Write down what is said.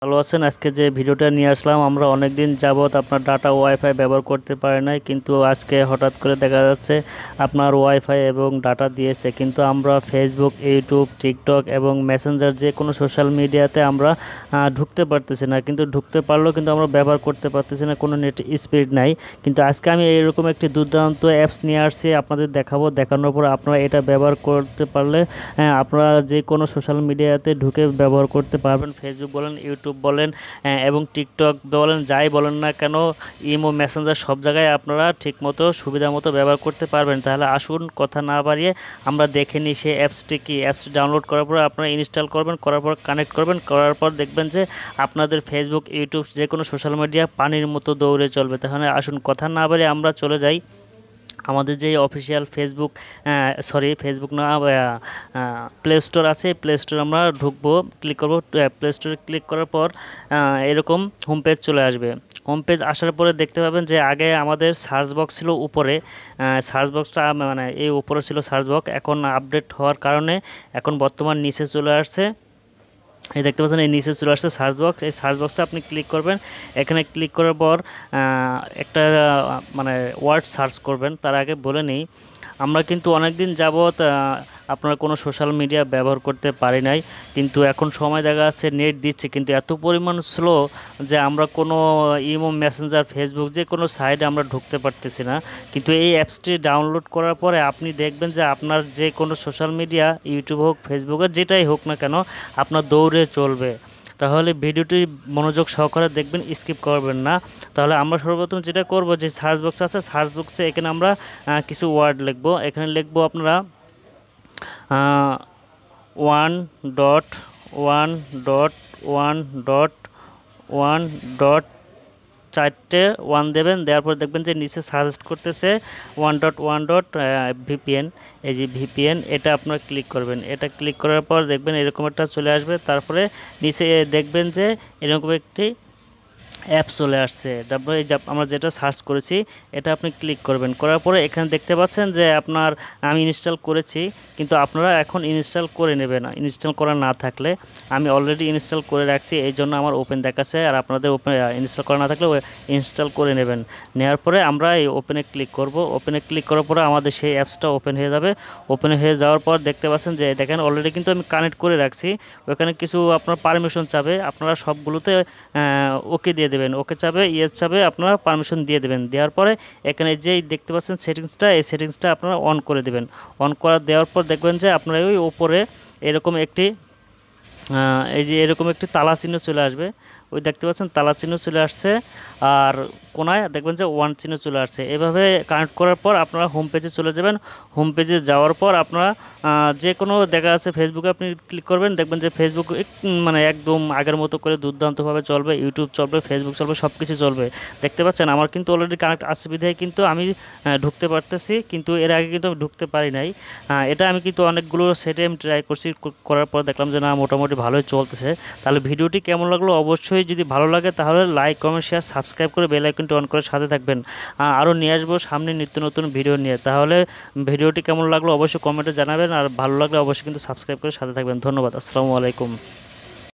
ভালো আছেন? আজকে যে ভিডিওটা নিয়ে আসলাম, আমরা অনেক দিন যাবত আপনার ডাটা ওয়াইফাই ব্যবহার করতে পারি নাই, কিন্তু আজকে হঠাৎ করে দেখা যাচ্ছে আপনার ওয়াইফাই এবং ডাটা দিয়েছে, কিন্তু আমরা ফেসবুক, ইউটিউব, টিকটক এবং মেসেঞ্জার যে কোনো সোশ্যাল মিডিয়াতে আমরা ঢুকতে পারতেছি না। কিন্তু ঢুকতে পারলেও কিন্তু আমরা ব্যবহার করতে পারতেছি না, কোনো নেট স্পিড নাই। কিন্তু আজকে আমি এইরকম একটি দুর্দান্ত অ্যাপস নিয়ে আসছি, আপনাদের দেখাবো। দেখানোর পর আপনারা এটা ব্যবহার করতে পারলে আপনারা যে কোনো সোশ্যাল মিডিয়াতে ঢুকে ব্যবহার করতে পারবেন। ফেসবুক বলেন, ইউটিউব বলেন এবং টিকটক বলেন, যাই বলেন না কেন, ইমো, মেসেঞ্জার সব জায়গায় আপনারা ঠিকমতো সুবিধা মতো ব্যবহার করতে পারবেন। তাহলে আসুন কথা না বাড়িয়ে আমরা দেখে নিই সেই অ্যাপসটি কি। অ্যাপসটি ডাউনলোড করার পর আপনারা ইনস্টল করবেন, করার পর কানেক্ট করবেন, করার পর দেখবেন যে আপনাদের ফেসবুক, ইউটিউব যে কোনো সোশ্যাল মিডিয়া পানির মতো দৌড়ে চলবে। তাহলে আসুন কথা না বাড়িয়ে আমরা চলে যাই আমাদের যে অফিসিয়াল ফেসবুক, ফেসবুক না, প্লে স্টোর আছে। প্লে স্টোর আমরা ঢুকবো, ক্লিক করবো। প্লে স্টোরে ক্লিক করার পর এরকম হোম পেজ চলে আসবে। হোম পেজ আসার পরে দেখতে পাবেন যে আগে আমাদের সার্চ বক্স ছিল উপরে। সার্চ বক্সটা মানে এই উপরে ছিল সার্চ বক্স, এখন আপডেট হওয়ার কারণে এখন বর্তমান নিচে চলে আসছে। এই দেখতে পাচ্ছেন, এই নিচে চলে আসছে সার্চ বক্স। এই সার্চ বক্সে আপনি ক্লিক করবেন। এখানে ক্লিক করার পর একটা মানে ওয়ার্ড সার্চ করবেন। তার আগে বলে নিই, আমরা কিন্তু অনেক দিন যাবৎ আপনারা কোনো সোশ্যাল মিডিয়া ব্যবহার করতে পারি নাই, কিন্তু এখন সময় দেখা যাচ্ছে নেট দিচ্ছে, কিন্তু এত পরিমাণ স্লো যে আমরা কোনো ইমো, মেসেঞ্জার, ফেসবুক যে কোনো সাইটে আমরা ঢুকতে পারতেছি না। কিন্তু এই অ্যাপসটি ডাউনলোড করার পরে আপনি দেখবেন যে আপনার যে কোনো সোশ্যাল মিডিয়া, ইউটিউব হোক, ফেসবুক হোক, যেটাই হোক না কেন, আপনার দৌড়ে চলবে। তাহলে ভিডিওটি মনোযোগ সহকারে দেখবেন, স্কিপ করবেন না। তাহলে আমরা সর্বপ্রথম যেটা করব, যে সার্চ বক্স আছে, সার্চ বক্সে এখানে আমরা কিছু ওয়ার্ড লিখব। এখানে লিখব আপনারা 1.1.1.1. চারটে ওয়ান দেবেন। দেওয়ার পর দেখবেন যে নিচে সাজেস্ট করতেছে 1.1.VPN। এই যে ভিপিএন, এটা আপনারা ক্লিক করবেন। এটা ক্লিক করার পর দেখবেন এরকম একটা চলে আসবে। তারপরে নিচে দেখবেন যে এরকম একটি অ্যাপ চলে আসছে। তারপরে এই যে আমরা যেটা সার্চ করেছি এটা আপনি ক্লিক করবেন। করার পরে এখানে দেখতে পাচ্ছেন যে আপনার, আমি ইনস্টল করেছি, কিন্তু আপনারা এখন ইনস্টল করে নেবেন। ইনস্টল করা না থাকলে, আমি অলরেডি ইনস্টল করে রাখছি, এই জন্য আমার ওপেন দেখাচ্ছে। আর আপনাদের ওপেন ইনস্টল করা না থাকলে ইনস্টল করে নেবেন। নেওয়ার পরে আমরা এই ওপেনে ক্লিক করব। ওপেনে ক্লিক করার পরে আমাদের সেই অ্যাপসটা ওপেন হয়ে যাবে। ওপেন হয়ে যাওয়ার পর দেখতে পাচ্ছেন যে দেখেন অলরেডি কিন্তু আমি কানেক্ট করে রাখছি। ওখানে কিছু আপনার পারমিশন চাবে, আপনারা সবগুলোতে ওকে দিয়ে দেবেন। ওকে চাবে, ইয়েস চাবে, আপনারা পারমিশন দিয়ে দেবেন। দেওয়ার পরে এখানে যেই দেখতে পাচ্ছেন সেটিংসটা, এই সেটিংসটা আপনারা অন করে দেবেন। অন করা দেওয়ার পর দেখবেন যে আপনার ওই ওপরে এরকম একটি এই যে এরকম একটি তালা চিহ্ন চলে আসবে। ওই দেখতে পাচ্ছেন তালা চিহ্ন চলে আসছে, আর কোনায় দেখবেন যে ওয়ান চিহ্ন চলে আসছে। এভাবে কানেক্ট করার পর আপনারা হোম পেজে চলে যাবেন। হোম পেজে যাওয়ার পর আপনারা যে কোনো দেখা আছে ফেসবুকে আপনি ক্লিক করবেন, দেখবেন যে ফেসবুক মানে একদম আগের মতো করে দুর্দান্তভাবে চলবে। ইউটিউব চলবে, ফেসবুক চলবে, সব কিছু চলবে। দেখতে পাচ্ছেন আমার কিন্তু অলরেডি কানেক্ট আছে বিধায় কিন্তু আমি ঢুকতে পারতেছি, কিন্তু এর আগে কিন্তু আমি ঢুকতে পারি নাই। এটা আমি কিন্তু অনেকগুলো সেটে আমি ট্রাই করছি, করার পর দেখলাম যে না, মোটামুটি ভালোই চলতেছে। তাহলে ভিডিওটি কেমন লাগলো অবশ্যই, যদি ভালো লাগে তাহলে লাইক, কমেন্ট, শেয়ার, সাবস্ক্রাইব করে বেল আইকনটি অন করে সাথে থাকবেন। আরও নিয়ে আসবো সামনে নিত্য নতুন ভিডিও নিয়ে। তাহলে ভিডিওটি কেমন লাগলো অবশ্যই কমেন্টে জানাবেন, আর ভালো লাগলে অবশ্যই কিন্তু সাবস্ক্রাইব করে সাথে থাকবেন। ধন্যবাদ। আসসালামু আলাইকুম।